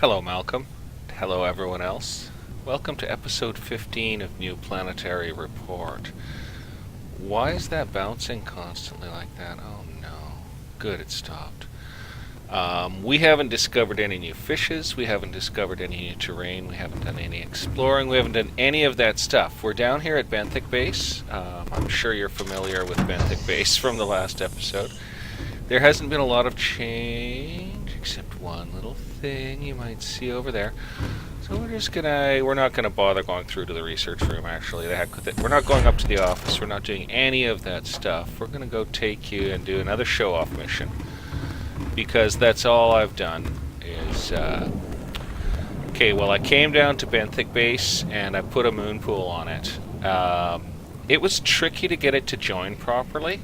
Hello, Malcolm. Hello, everyone else. Welcome to episode 15 of New Planetary Report. Why is that bouncing constantly like that? Oh no. Good, it stopped. We haven't discovered any new fishes, we haven't discovered any new terrain, we haven't done any exploring, we haven't done any of that stuff. We're down here at Benthic Base. I'm sure you're familiar with Benthic Base from the last episode. There hasn't been a lot of change, except one little thing you might see over there. So we're not gonna bother going through to the research room, actually. The heck with it. We're not going up to the office, we're not doing any of that stuff. We're gonna go take you and do another show-off mission. Because that's all I've done is, okay, well, I came down to Benthic Base and I put a moon pool on it. It was tricky to get it to join properly,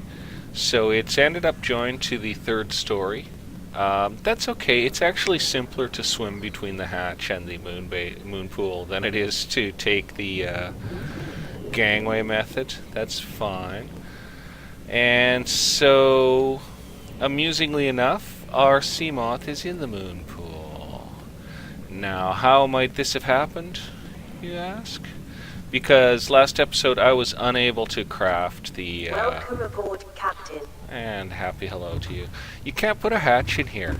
so it's ended up joined to the third story. That's okay. It's actually simpler to swim between the hatch and the moon pool than it is to take the gangway method. That's fine. And so, amusingly enough, our sea moth is in the moon pool. Now, how might this have happened, you ask? Because last episode I was unable to craft the... Welcome aboard, Captain. And happy hello to you. You can't put a hatch in here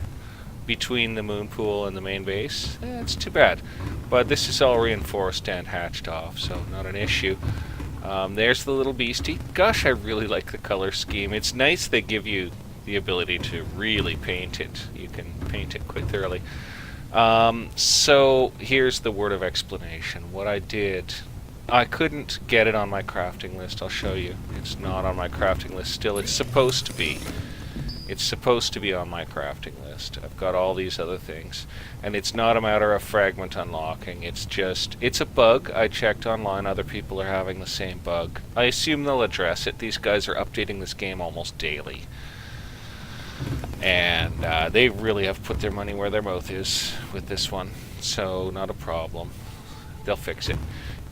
between the moon pool and the main base. It's too bad. But this is all reinforced and hatched off, so not an issue. There's the Little Beastie. Gosh, I really like the color scheme. It's nice they give you the ability to really paint it. You can paint it quite thoroughly. So here's the word of explanation. What I did, I couldn't get it on my crafting list. I'll show you. It's not on my crafting list still. It's supposed to be. It's supposed to be on my crafting list. I've got all these other things. And it's not a matter of fragment unlocking. It's a bug. I checked online. Other people are having the same bug. I assume they'll address it. These guys are updating this game almost daily. And they really have put their money where their mouth is with this one. So, not a problem. They'll fix it.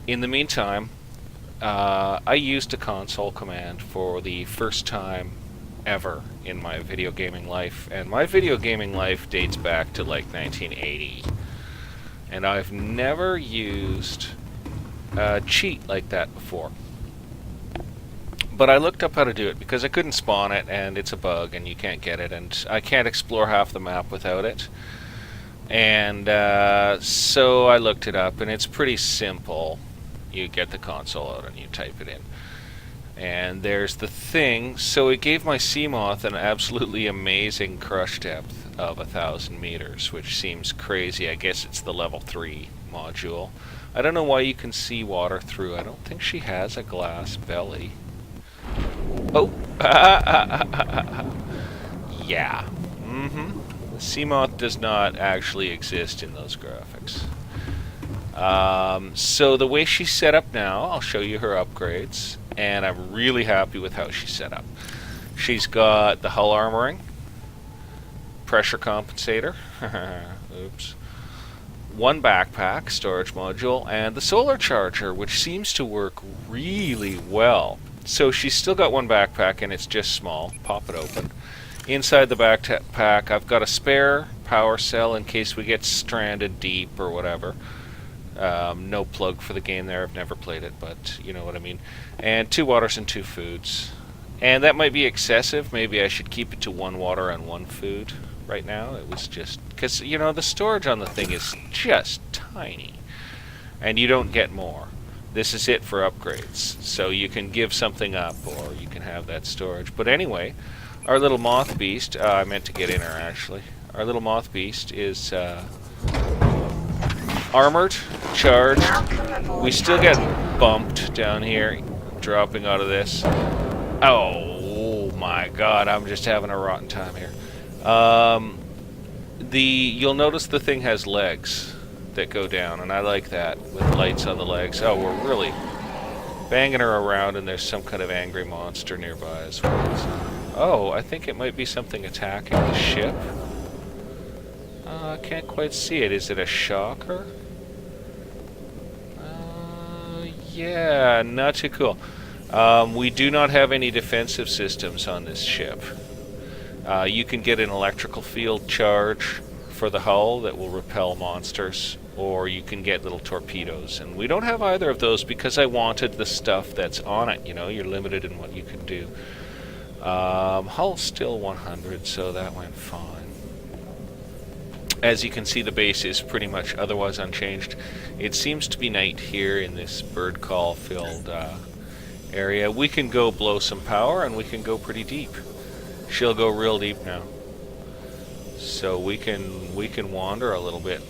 In the meantime, I used a console command for the first time ever in my video gaming life. And my video gaming life dates back to like 1980. And I've never used a cheat like that before. But I looked up how to do it because I couldn't spawn it, and it's a bug, and you can't get it, and I can't explore half the map without it. And so I looked it up, and it's pretty simple. You get the console out and you type it in. And there's the thing. So it gave my Seamoth an absolutely amazing crush depth of 1,000 meters, which seems crazy. I guess it's the level 3 module. I don't know why you can see water through. I don't think she has a glass belly. Oh! Yeah. The Seamoth does not actually exist in those graphics. So the way she's set up now, I'll show you her upgrades, and I'm really happy with how she's set up. She's got the hull armoring, pressure compensator, oops, one backpack, storage module, and the solar charger, which seems to work really well. So she's still got one backpack, and it's just small. Pop it open. Inside the backpack, I've got a spare power cell in case we get stranded deep or whatever. No plug for the game there. I've never played it, but you know what I mean. And 2 waters and 2 foods. And that might be excessive. Maybe I should keep it to 1 water and 1 food right now. It was just... because, you know, the storage on the thing is just tiny. And you don't get more. This is it for upgrades. So you can give something up, or you can have that storage. But anyway, our little moth beast... I meant to get in her, actually. Our little moth beast is... armored, charged. We still get bumped down here, dropping out of this. Oh my god, I'm just having a rotten time here. You'll notice the thing has legs that go down, and I like that, with lights on the legs. Oh, we're really banging her around, and there's some kind of angry monster nearby as well. Oh, I think it might be something attacking the ship. I can't quite see it. Is it a shocker? Yeah, not too cool. We do not have any defensive systems on this ship. You can get an electrical field charge for the hull that will repel monsters, or you can get little torpedoes. And we don't have either of those because I wanted the stuff that's on it. You know, you're limited in what you can do. Hull's still 100, so that went fine. As you can see, the base is pretty much otherwise unchanged. It seems to be night here in this bird call filled area. We can go blow some power, and we can go pretty deep. She'll go real deep now. So we can wander a little bit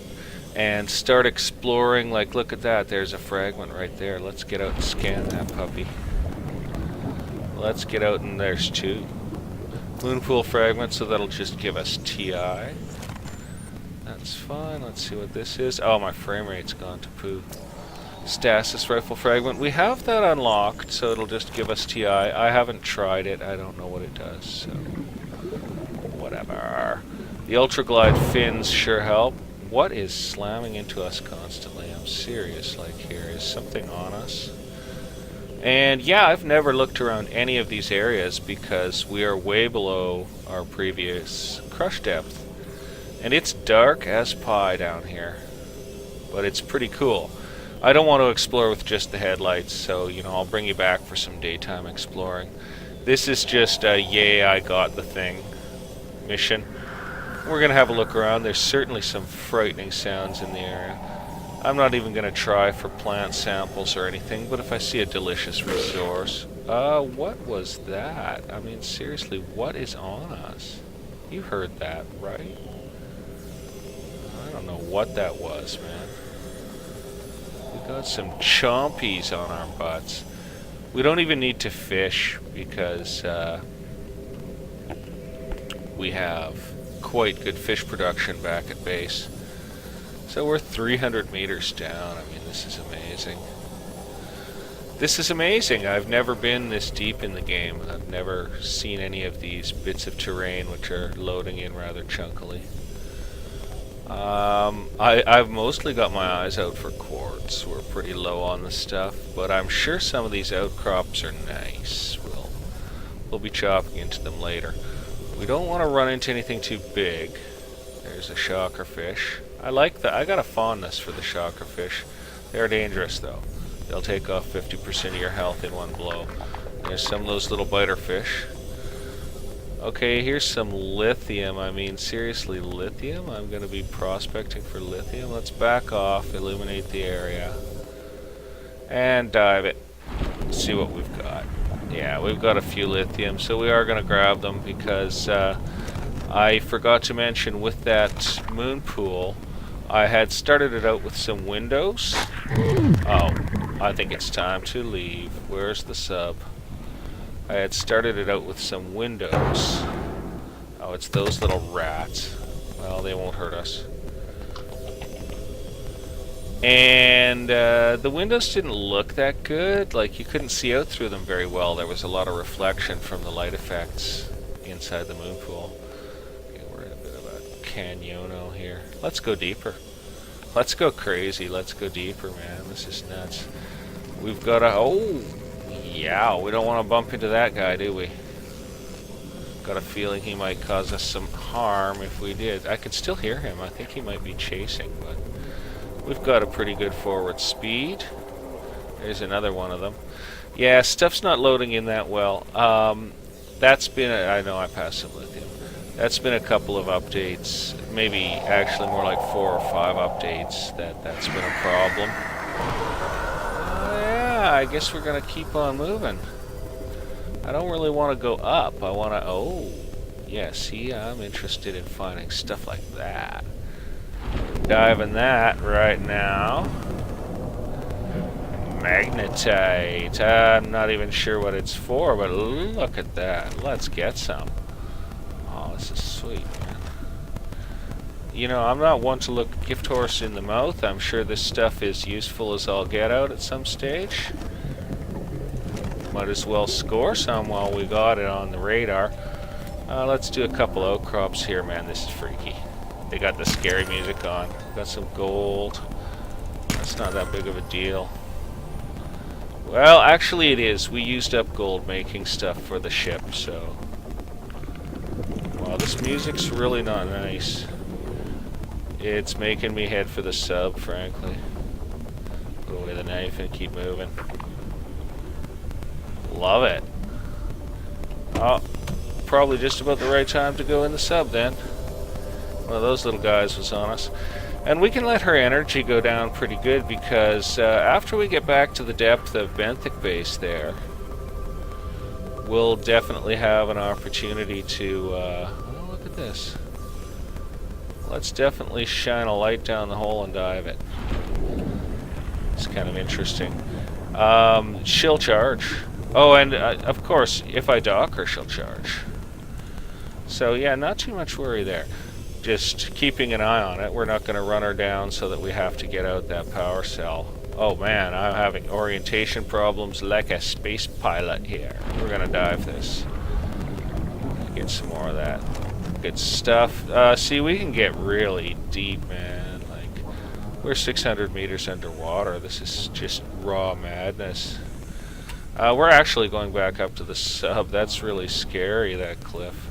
and start exploring. Like, look at that, there's a fragment right there. Let's get out and scan that puppy. Let's get out, and there's two moonpool fragments, so that'll just give us TI. That's fine. Let's see what this is. Oh, my frame rate's gone to poo. Stasis rifle fragment. We have that unlocked, so it'll just give us TI. I haven't tried it. I don't know what it does, so whatever. The ultraglide fins sure help. What is slamming into us constantly? I'm serious, like, here is something on us. And yeah, I've never looked around any of these areas because we are way below our previous crush depth. And it's dark as pie down here, but it's pretty cool. I don't want to explore with just the headlights, so, you know, I'll bring you back for some daytime exploring. This is just a yay, I got the thing mission. We're going to have a look around. There's certainly some frightening sounds in the area. I'm not even going to try for plant samples or anything, but if I see a delicious resource... what was that? I mean, seriously, what is on us? You heard that, right? I don't know what that was, man. We got some chompies on our butts. We don't even need to fish because we have quite good fish production back at base. So we're 300 meters down. I mean, this is amazing. This is amazing. I've never been this deep in the game. I've never seen any of these bits of terrain which are loading in rather chunkily. I've mostly got my eyes out for quartz. We're pretty low on the stuff, but I'm sure some of these outcrops are nice. We'll be chopping into them later. We don't want to run into anything too big. There's a shocker fish. I like that. I got a fondness for the shocker fish. They're dangerous though. They'll take off 50% of your health in one blow. There's some of those little biter fish. Okay, here's some lithium. I mean, seriously, lithium? I'm going to be prospecting for lithium. Let's back off, illuminate the area, and dive it. See what we've got. Yeah, we've got a few lithium, so we are going to grab them because I forgot to mention with that moon pool, I had started it out with some windows. Oh, I think it's time to leave. Where's the sub? I had started it out with some windows. Oh, it's those little rats. Well, they won't hurt us. And the windows didn't look that good. Like, you couldn't see out through them very well. There was a lot of reflection from the light effects inside the moon pool. Okay, we're in a bit of a canyono here. Let's go deeper. Let's go crazy. Let's go deeper, man. This is nuts. We've got a... Oh! Yeah, we don't want to bump into that guy, do we? Got a feeling he might cause us some harm if we did. I could still hear him. I think he might be chasing, but we've got a pretty good forward speed. There's another one of them. Yeah, stuff's not loading in that well. That's been I know I passed some lithium. That's been a couple of updates. Maybe actually more like 4 or 5 updates that's been a problem. I guess we're gonna keep on moving. I don't really want to go up. I want to... Oh, yeah, see, I'm interested in finding stuff like that. Diving that right now. Magnetite. I'm not even sure what it's for, but look at that. Let's get some. Oh, this is sweet, man. You know, I'm not one to look gift horse in the mouth. I'm sure this stuff is useful as all get out at some stage. Might as well score some while we got it on the radar. Let's do a couple outcrops here, man. This is freaky. They got the scary music on. Got some gold. That's not that big of a deal. Well, actually it is. We used up gold making stuff for the ship, so... Wow, this music's really not nice. It's making me head for the sub, frankly. Put away the knife and keep moving. Love it. Oh, probably just about the right time to go in the sub then. One of those little guys was on us. And we can let her energy go down pretty good because after we get back to the depth of Benthic base there, we'll definitely have an opportunity to... oh, look at this. Let's definitely shine a light down the hole and dive it. It's kind of interesting. She'll charge. Oh, and of course, if I dock her, she'll charge. So yeah, not too much worry there. Just keeping an eye on it. We're not going to run her down so that we have to get out that power cell. Oh man, I'm having orientation problems like a space pilot here. We're going to dive this. Get some more of that. Good stuff. See, we can get really deep, man. Like, we're 600 meters underwater. This is just raw madness. We're actually going back up to the sub. That's really scary, that cliff.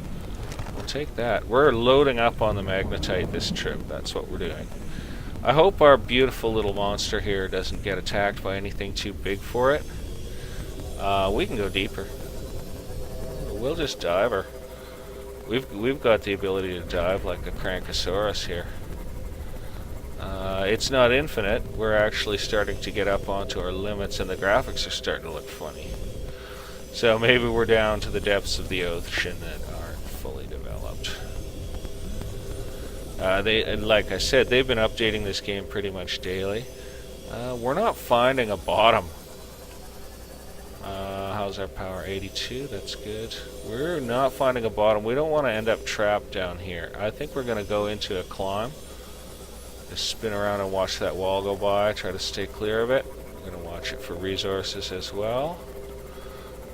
We'll take that. We're loading up on the magnetite this trip. That's what we're doing. I hope our beautiful little monster here doesn't get attacked by anything too big for it. We can go deeper. We'll just dive her. We've got the ability to dive like a Crankosaurus here. It's not infinite. We're actually starting to get up onto our limits, and the graphics are starting to look funny. So maybe we're down to the depths of the ocean that aren't fully developed. Like I said, they've been updating this game pretty much daily. We're not finding a bottom. How's our power? 82, that's good. We're not finding a bottom. We don't want to end up trapped down here. I think we're going to go into a climb. Just spin around and watch that wall go by. Try to stay clear of it. I'm going to watch it for resources as well.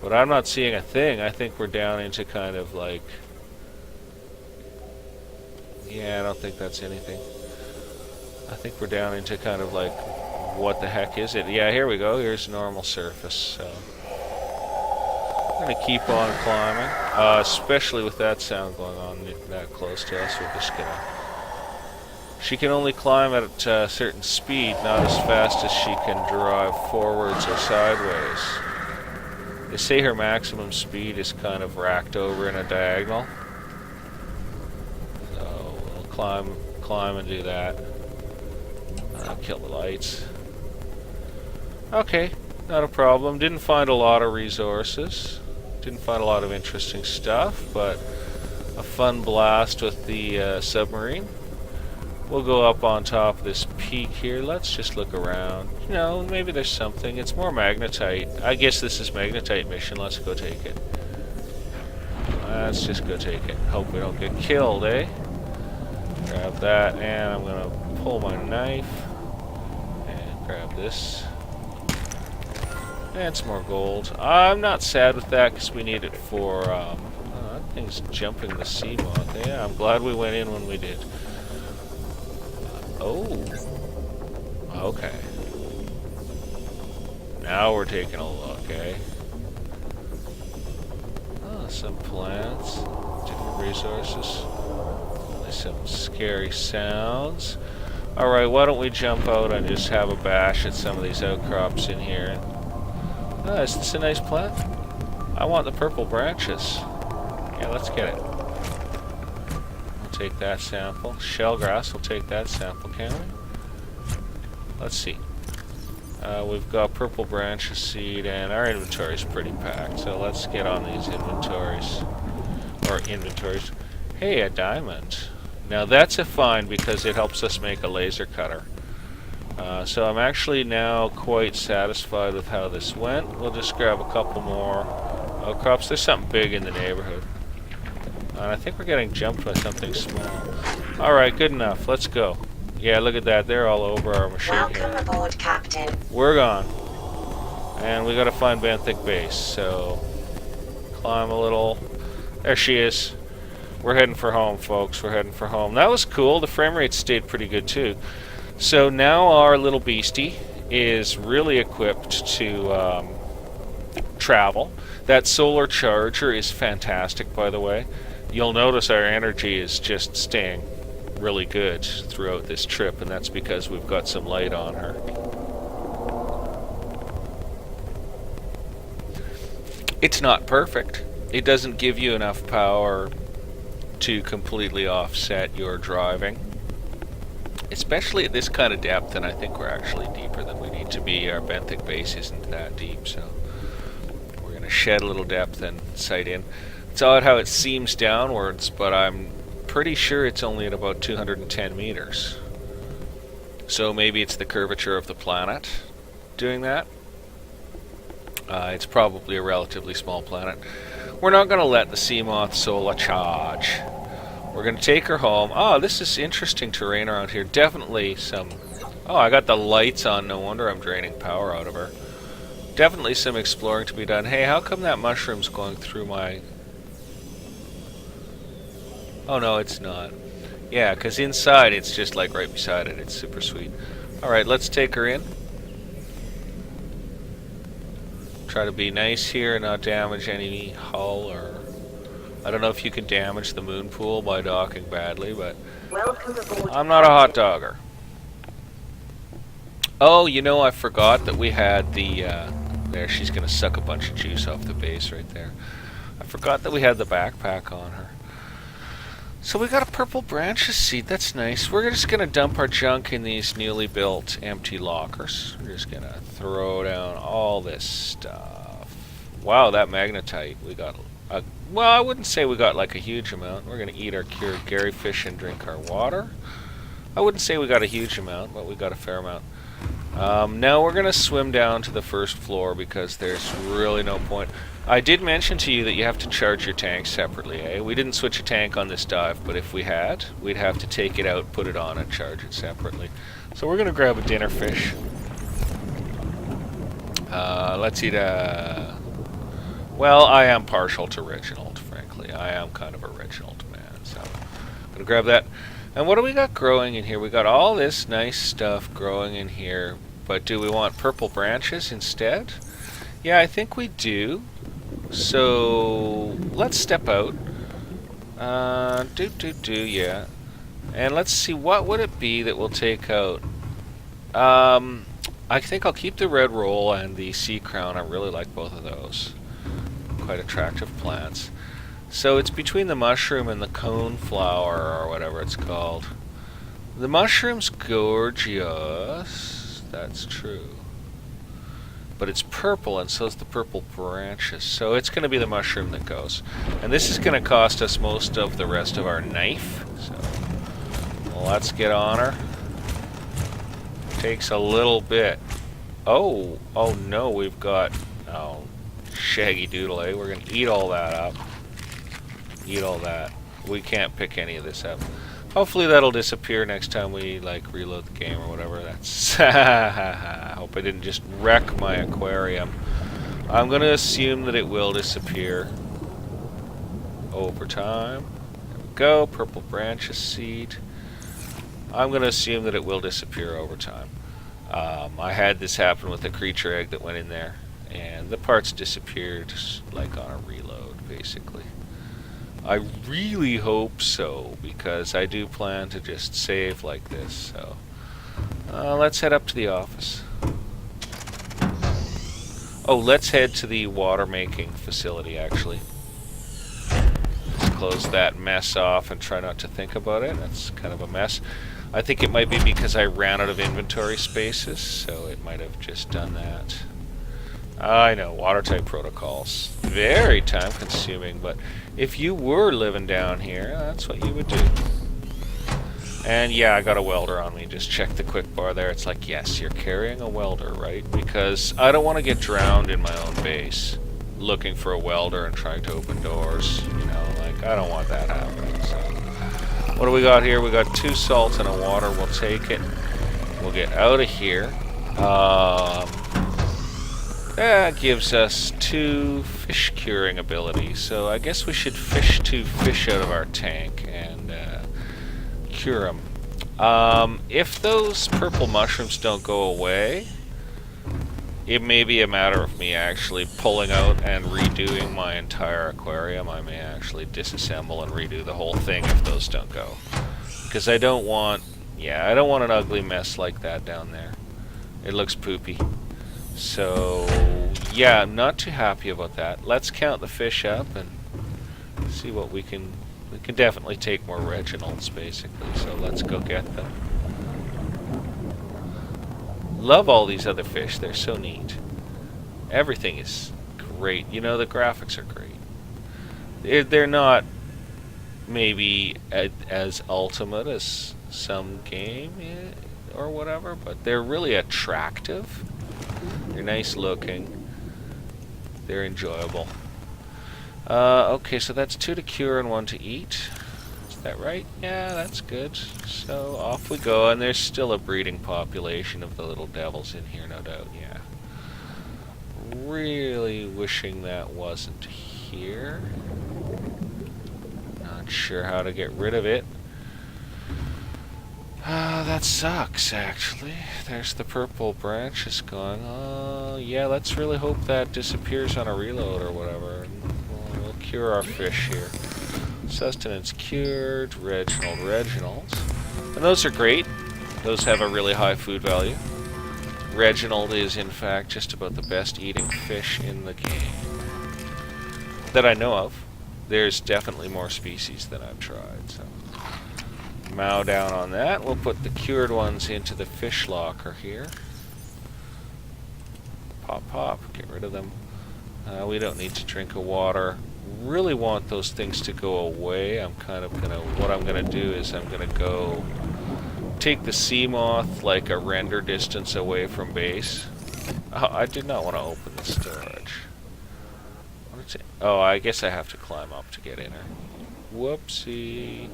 But I'm not seeing a thing. I think we're down into kind of like... Yeah, I don't think that's anything. I think we're down into kind of like... What the heck is it? Yeah, here we go. Here's normal surface. So I'm going to keep on climbing. Especially with that sound going on that close to us. We're just going to... She can only climb at a certain speed, not as fast as she can drive forwards or sideways. They say her maximum speed is kind of racked over in a diagonal. So we'll climb and do that. Kill the lights. Okay, not a problem. Didn't find a lot of resources. Didn't find a lot of interesting stuff, but a fun blast with the submarine. We'll go up on top of this peak here. Let's just look around. You know, maybe there's something. It's more magnetite. I guess this is magnetite mission. Let's go take it. Let's just go take it. Hope we don't get killed, eh? Grab that, and I'm gonna pull my knife and grab this. And some more gold. I'm not sad with that because we need it for that thing's jumping the sea moth. Yeah, I'm glad we went in when we did. Oh. Okay. Now we're taking a look, eh? Oh, some plants. Different resources. Some scary sounds. Alright, why don't we jump out and just have a bash at some of these outcrops in here. Oh, is this a nice plant? I want the purple branches. Yeah, let's get it. Take that sample. Shellgrass, we'll take that sample, can we? Let's see. We've got purple branches seed, and our inventory is pretty packed, so let's get on these inventories. Or inventories. Hey, a diamond. Now that's a find because it helps us make a laser cutter. So I'm actually now quite satisfied with how this went. We'll just grab a couple more outcrops. There's something big in the neighborhood. And I think we're getting jumped by something small. Alright, good enough. Let's go. Yeah, look at that. They're all over our machine here. Welcome aboard, Captain. We're gone. And we gotta find Benthic base, so... Climb a little. There she is. We're heading for home, folks. We're heading for home. That was cool. The frame rate stayed pretty good, too. So now our Little Beastie is really equipped to travel. That solar charger is fantastic, by the way. You'll notice our energy is just staying really good throughout this trip, and that's because we've got some light on her. It's not perfect. It doesn't give you enough power to completely offset your driving, especially at this kind of depth, and I think we're actually deeper than we need to be. Our Benthic base isn't that deep, so we're going to shed a little depth and sight in. It's odd how it seems downwards, but I'm pretty sure it's only at about 210 meters. So maybe it's the curvature of the planet doing that. It's probably a relatively small planet. We're not going to let the Seamoth Sola charge. We're going to take her home. Oh, this is interesting terrain around here. Definitely some... Oh, I got the lights on. No wonder I'm draining power out of her. Definitely some exploring to be done. Hey, how come that mushroom's going through my... Oh, no, it's not. Yeah, because inside it's just like right beside it. It's super sweet. Alright, let's take her in. Try to be nice here and not damage any hull or... I don't know if you can damage the moon pool by docking badly, but... Welcome aboard, I'm not a hot dogger. Oh, you know, I forgot that we had the... there, she's going to suck a bunch of juice off the base right there. I forgot that we had the backpack on her. So we got a purple branches seed. That's nice. We're just going to dump our junk in these newly built empty lockers. We're just going to throw down all this stuff. Wow, that magnetite. We got... well, I wouldn't say we got like a huge amount. We're going to eat our cured Gary fish and drink our water. I wouldn't say we got a huge amount, but we got a fair amount. Now we're going to swim down to the first floor because there's really no point. I did mention to you that you have to charge your tank separately, eh? We didn't switch a tank on this dive, but if we had, we'd have to take it out, put it on, and charge it separately. So we're going to grab a dinner fish. Let's eat a... Well, I am partial to Reginald, frankly. I am kind of a Reginald man, so I'm going to grab that. And what do we got growing in here? We got all this nice stuff growing in here, but do we want purple branches instead? Yeah, I think we do. So let's step out. Yeah. And let's see, what would it be that we'll take out? I think I'll keep the red roll and the sea crown. I really like both of those. Quite attractive plants. So it's between the mushroom and the cone flower, or whatever it's called. The mushroom's gorgeous. That's true. But it's purple, and so is the purple branches. So it's going to be the mushroom that goes. And this is going to cost us most of the rest of our knife. So let's get on her. Takes a little bit. Oh no, we've got... Oh, shaggy doodle, eh? We're going to eat all that up. Eat all that. We can't pick any of this up. Hopefully that'll disappear next time we, like, reload the game or whatever. That's... I hope I didn't just wreck my aquarium. I'm going to assume that it will disappear over time. There we go. Purple branches seed. I'm going to assume that it will disappear over time. I had this happen with a creature egg that went in there, and the parts disappeared, like, on a reload, basically. I really hope so, because I do plan to just save like this, so... let's head up to the office. Oh, let's head to the water-making facility, actually. Let's close that mess off and try not to think about it. That's kind of a mess. I think it might be because I ran out of inventory spaces, so it might have just done that. I know, water-type protocols. Very time-consuming, but if you were living down here, that's what you would do. And yeah, I got a welder on me. Just check the quick bar there. It's like, yes, you're carrying a welder, right? Because I don't want to get drowned in my own base looking for a welder and trying to open doors. You know, like, I don't want that happening, so... What do we got here? We got 2 salt and a water. We'll take it. We'll get out of here. That gives us 2 fish curing abilities, so I guess we should fish 2 fish out of our tank and cure them. If those purple mushrooms don't go away, it may be a matter of me actually pulling out and redoing my entire aquarium. I may actually disassemble and redo the whole thing if those don't go. Because I don't want, yeah, I don't want an ugly mess like that down there. It looks poopy. So, yeah, I'm not too happy about that. Let's count the fish up and see what we can definitely take more Reginalds, basically. So let's go get them. Love all these other fish. They're so neat. Everything is great. You know, the graphics are great. They're not maybe as ultimate as some game or whatever, but they're really attractive. They're nice looking. They're enjoyable. Okay, so that's 2 to cure and 1 to eat. Is that right? Yeah, that's good. So off we go, and there's still a breeding population of the little devils in here, no doubt, yeah. Really wishing that wasn't here. Not sure how to get rid of it. That sucks, actually. There's the purple branches gone. Yeah, let's really hope that disappears on a reload or whatever. We'll cure our fish here. Sustenance cured, Reginalds. And those are great. Those have a really high food value. Reginald is, in fact, just about the best eating fish in the game that I know of. There's definitely more species than I've tried, so mow down on that. We'll put the cured ones into the fish locker here. Pop, pop, get rid of them. We don't need to drink a water. Really want those things to go away. I'm kind of gonna, what I'm gonna do is I'm gonna go take the sea moth like a render distance away from base. Oh, I did not want to open the storage. Oh, I guess I have to climb up to get in her. Whoopsie.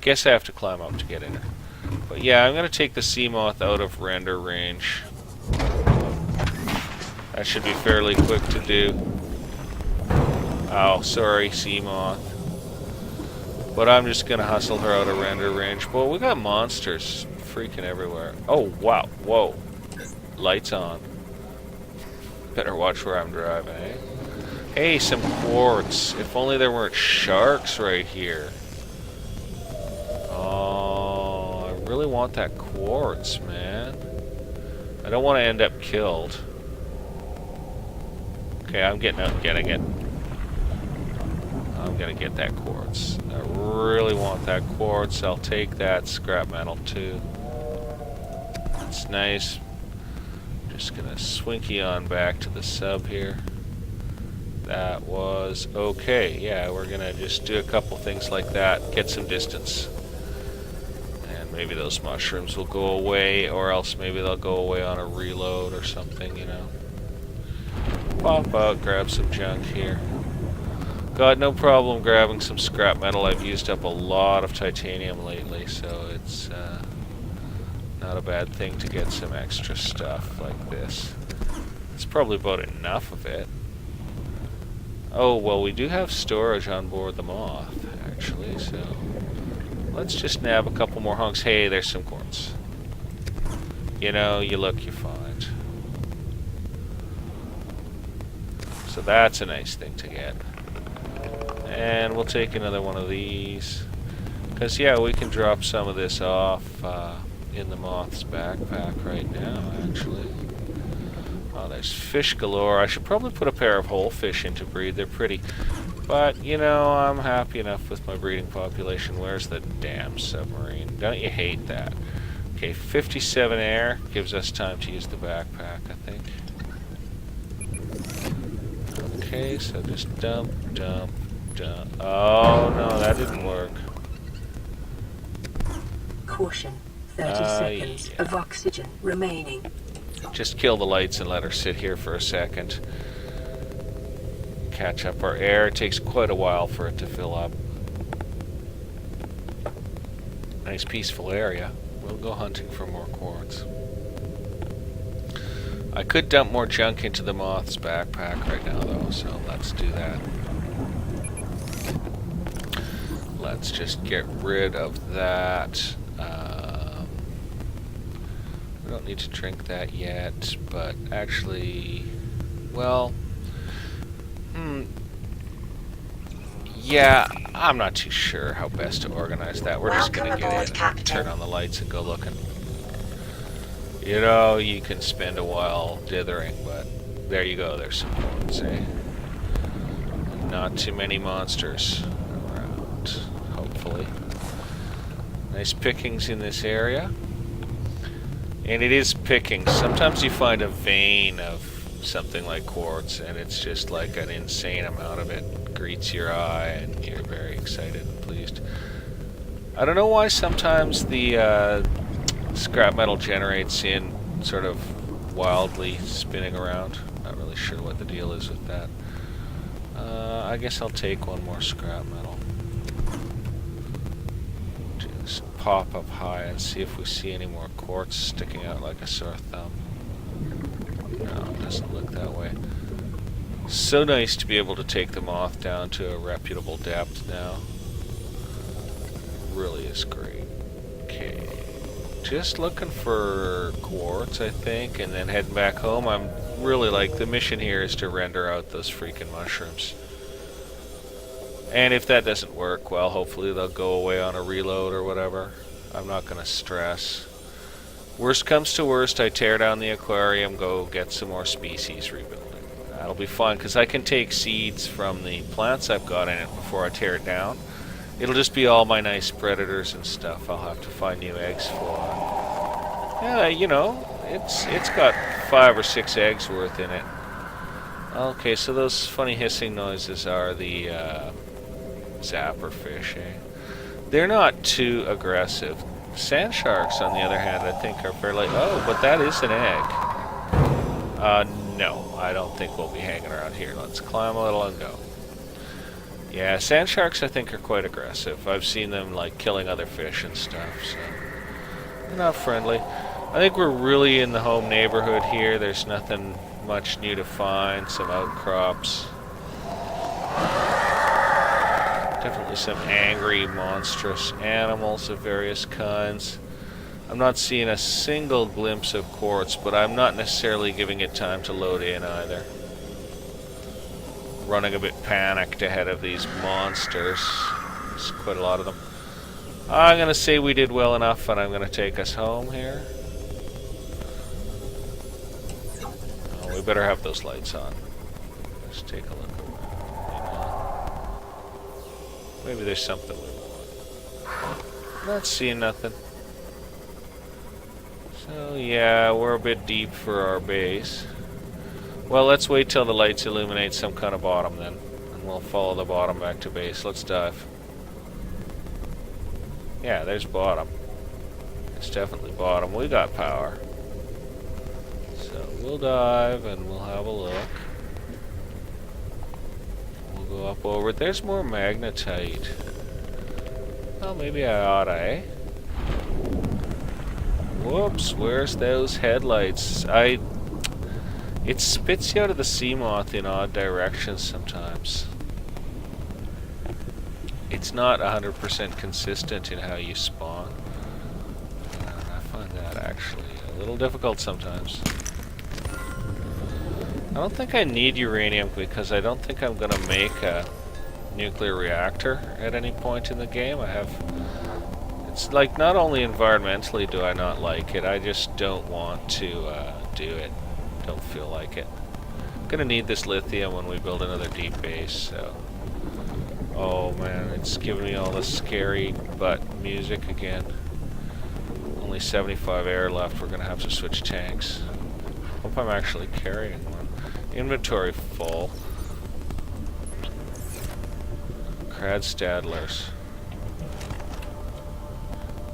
Guess I have to climb up to get in her. But yeah, I'm going to take the sea moth out of render range. That should be fairly quick to do. Oh, sorry, sea moth. But I'm just going to hustle her out of render range. Well, we got monsters freaking everywhere. Oh, wow. Whoa. Lights on. Better watch where I'm driving, eh? Hey, some quartz. If only there weren't sharks right here. Oh, I really want that quartz, man. I don't want to end up killed. Okay, I'm getting out and getting it. I'm gonna get that quartz. I really want that quartz. I'll take that scrap metal too. That's nice. Just gonna swinky on back to the sub here. That was okay. Yeah, we're gonna just do a couple things like that, get some distance. And maybe those mushrooms will go away, or else maybe they'll go away on a reload or something, you know. Pop out, grab some junk here. Got no problem grabbing some scrap metal. I've used up a lot of titanium lately, so it's not a bad thing to get some extra stuff like this. It's probably about enough of it. Oh, well, we do have storage on board the Moth, actually, so let's just nab a couple more hunks. Hey, there's some quartz. You know, you look, you find. So that's a nice thing to get. And we'll take another one of these. Because, yeah, we can drop some of this off in the Moth's backpack right now, actually. Oh, there's fish galore. I should probably put a pair of whole fish in to breed. They're pretty. But, you know, I'm happy enough with my breeding population. Where's the damn submarine? Don't you hate that? Okay, 57 air gives us time to use the backpack, I think. Okay, so just dump, dump, dump. Oh, no, that didn't work. Caution. 30 seconds of oxygen remaining. Just kill the lights and let her sit here for a second. Catch up our air. It takes quite a while for it to fill up. Nice peaceful area. We'll go hunting for more quartz. I could dump more junk into the Moth's backpack right now, though, so let's do that. Let's just get rid of that. We don't need to drink that yet, but actually, well, Yeah, I'm not too sure how best to organize that. We're just gonna Welcome get aboard, in, Captain. turn on the lights, and go looking. You know, you can spend a while dithering, but there you go. There's some points, eh? Not too many monsters around, hopefully. Nice pickings in this area. And it is pickings. Sometimes you find a vein of something like quartz, and it's just like an insane amount of it greets your eye, and you're very excited and pleased. I don't know why sometimes the scrap metal generates in sort of wildly spinning around. Not really sure what the deal is with that. I guess I'll take one more scrap metal. Just pop up high and see if we see any more quartz sticking out like a sore thumb. No, it doesn't look that way. So nice to be able to take the moth down to a reputable depth now. Really is great. Okay. Just looking for quartz, I think, and then heading back home. I'm really like, the mission here is to render out those freaking mushrooms. And if that doesn't work, well, hopefully they'll go away on a reload or whatever. I'm not going to stress. Worst comes to worst, I tear down the aquarium, go get some more species, rebuild it. That'll be fun, because I can take seeds from the plants I've got in it before I tear it down. It'll just be all my nice predators and stuff I'll have to find new eggs for. Yeah, you know, it's got 5 or 6 eggs worth in it. Okay, so those funny hissing noises are the zapper fish, eh? They're not too aggressive. Sand sharks, on the other hand, I think are fairly... Oh, but that is an egg. No, I don't think we'll be hanging around here. Let's climb a little and go. Yeah, sand sharks, I think, are quite aggressive. I've seen them, like, killing other fish and stuff, so... They're not friendly. I think we're really in the home neighborhood here. There's nothing much new to find. Some outcrops. Definitely some angry, monstrous animals of various kinds. I'm not seeing a single glimpse of quartz, but I'm not necessarily giving it time to load in either. Running a bit panicked ahead of these monsters. There's quite a lot of them. I'm going to say we did well enough, and I'm going to take us home here. Oh, we better have those lights on. Let's take a look. Maybe there's something we want. Not seeing nothing. So yeah, we're a bit deep for our base. Well, let's wait till the lights illuminate some kind of bottom then. And we'll follow the bottom back to base. Let's dive. Yeah, there's bottom. It's definitely bottom. We got power. So we'll dive and we'll have a look. We'll go up over. There's more magnetite. Well, maybe I oughta, eh? Whoops, where's those headlights? It spits you out of the sea moth in odd directions sometimes. It's not 100% consistent in how you spawn. I find that actually a little difficult sometimes. I don't think I need uranium because I don't think I'm going to make a nuclear reactor at any point in the game. It's like, not only environmentally do I not like it, I just don't want to do it. Don't feel like it. I'm gonna need this lithium when we build another deep base, so... Oh man, it's giving me all the scary butt music again. Only 75 air left, we're gonna have to switch tanks. Hope I'm actually carrying one. Inventory full. Crad Stadlers.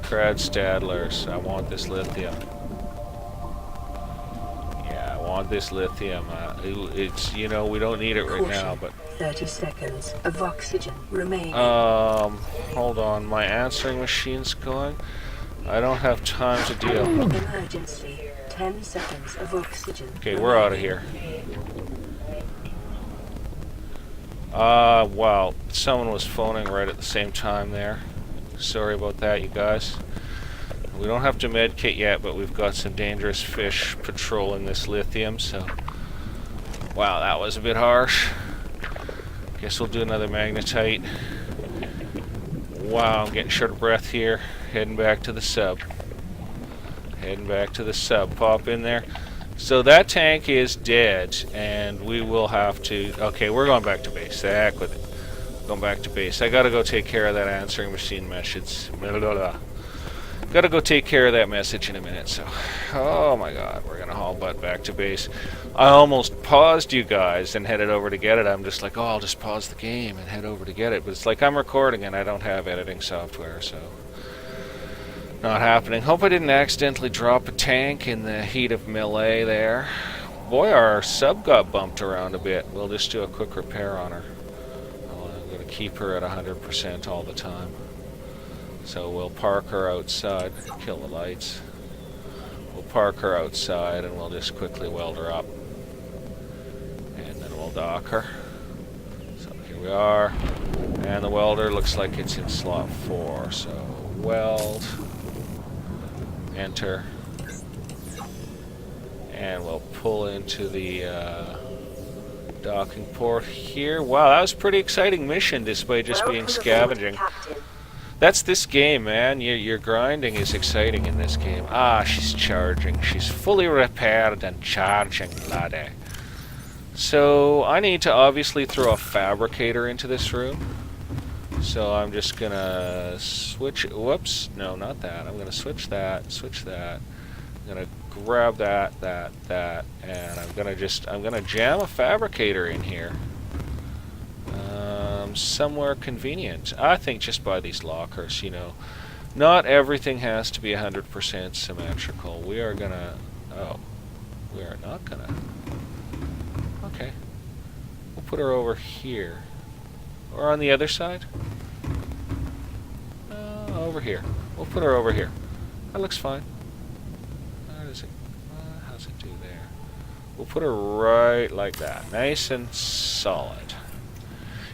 Crad Stadlers, I want this lithium. Yeah, I want this lithium. It's, you know, we don't need it right now, but... 30 seconds of oxygen remaining. Hold on, my answering machine's going. I don't have time to deal. Emergency. 10 seconds of oxygen. Okay, we're out of here. Wow, someone was phoning right at the same time there. Sorry about that, you guys. We don't have to medkit yet, but we've got some dangerous fish patrolling this lithium, so... Wow, that was a bit harsh. Guess we'll do another magnetite. Wow, I'm getting short of breath here. Heading back to the sub. Heading back to the sub. Pop in there. So that tank is dead, and we will have to... Okay, we're going back to base. The heck with it. Going back to base. I gotta go take care of that answering machine message. Gotta go take care of that message in a minute, so... Oh my god, we're gonna haul butt back to base. I almost paused you guys and headed over to get it. I'm just like, oh, I'll just pause the game and head over to get it. But it's like I'm recording and I don't have editing software, so... Not happening. Hope I didn't accidentally drop a tank in the heat of melee there. Boy, our sub got bumped around a bit. We'll just do a quick repair on her. I'm going to keep her at 100% all the time. So we'll park her outside. Kill the lights. We'll park her outside and we'll just quickly weld her up. And then we'll dock her. So here we are. And the welder looks like it's in slot 4. So weld. Enter, and we'll pull into the docking port here. Wow, that was a pretty exciting mission despite just being scavenging. That's this game, man. Your grinding is exciting in this game. Ah, she's charging. She's fully repaired and charging, laddie. So I need to obviously throw a fabricator into this room. So I'm just gonna switch. Whoops! No, not that. I'm gonna switch that. Switch that. I'm gonna grab that, and I'm gonna jam a fabricator in here. Somewhere convenient. I think just by these lockers. You know, not everything has to be 100% symmetrical. We are gonna. Oh, we are not gonna. Okay. We'll put her over here, or on the other side. Over here. We'll put her over here. That looks fine. How's it do there? We'll put her right like that. Nice and solid.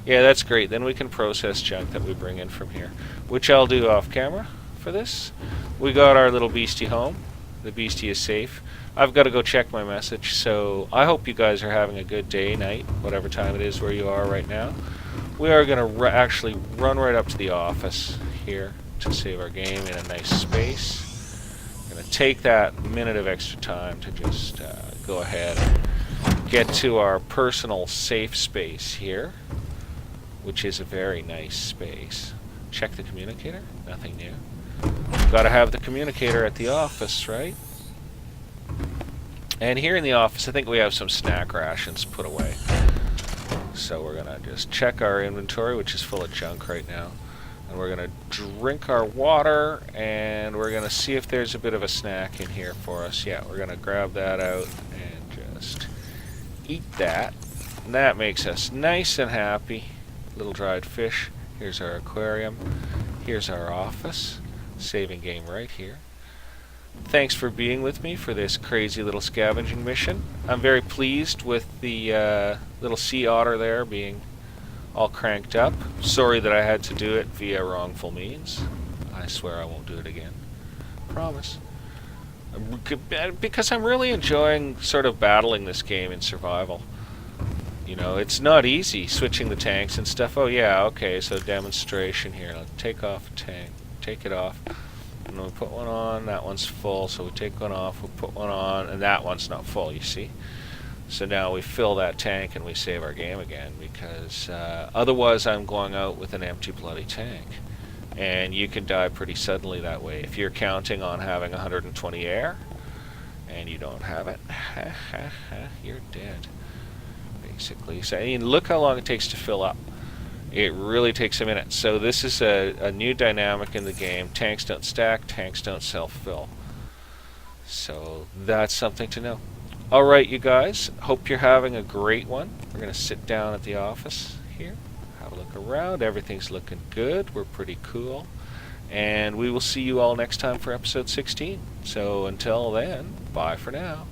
Yeah, that's great. Then we can process junk that we bring in from here, which I'll do off camera for this. We got our little beastie home. The beastie is safe. I've got to go check my message, so I hope you guys are having a good day, night, whatever time it is where you are right now. We are going to actually run right up to the office here to save our game in a nice space. I'm going to take that minute of extra time to just go ahead and get to our personal safe space here, which is a very nice space. Check the communicator. Nothing new. Got to have the communicator at the office, right? And here in the office, I think we have some snack rations put away. So we're going to just check our inventory, which is full of junk right now. And we're going to drink our water, and we're going to see if there's a bit of a snack in here for us. Yeah, we're going to grab that out and just eat that. And that makes us nice and happy. Little dried fish. Here's our aquarium. Here's our office. Saving game right here. Thanks for being with me for this crazy little scavenging mission. I'm very pleased with the little sea otter there being all cranked up. Sorry that I had to do it via wrongful means. I swear I won't do it again. Promise. Because I'm really enjoying sort of battling this game in survival. You know, it's not easy switching the tanks and stuff. Oh yeah, okay, so demonstration here. Let's take off a tank. Take it off. And then we put one on. That one's full, so we take one off. We put one on, and that one's not full, you see? So now we fill that tank and we save our game again, because otherwise I'm going out with an empty bloody tank. And you can die pretty suddenly that way. If you're counting on having 120 air, and you don't have it, you're dead, basically. So, and look how long it takes to fill up. It really takes a minute. So this is a new dynamic in the game. Tanks don't stack, tanks don't self-fill. So that's something to know. Alright, you guys, hope you're having a great one. We're going to sit down at the office here, have a look around. Everything's looking good. We're pretty cool. And we will see you all next time for episode 16. So until then, bye for now.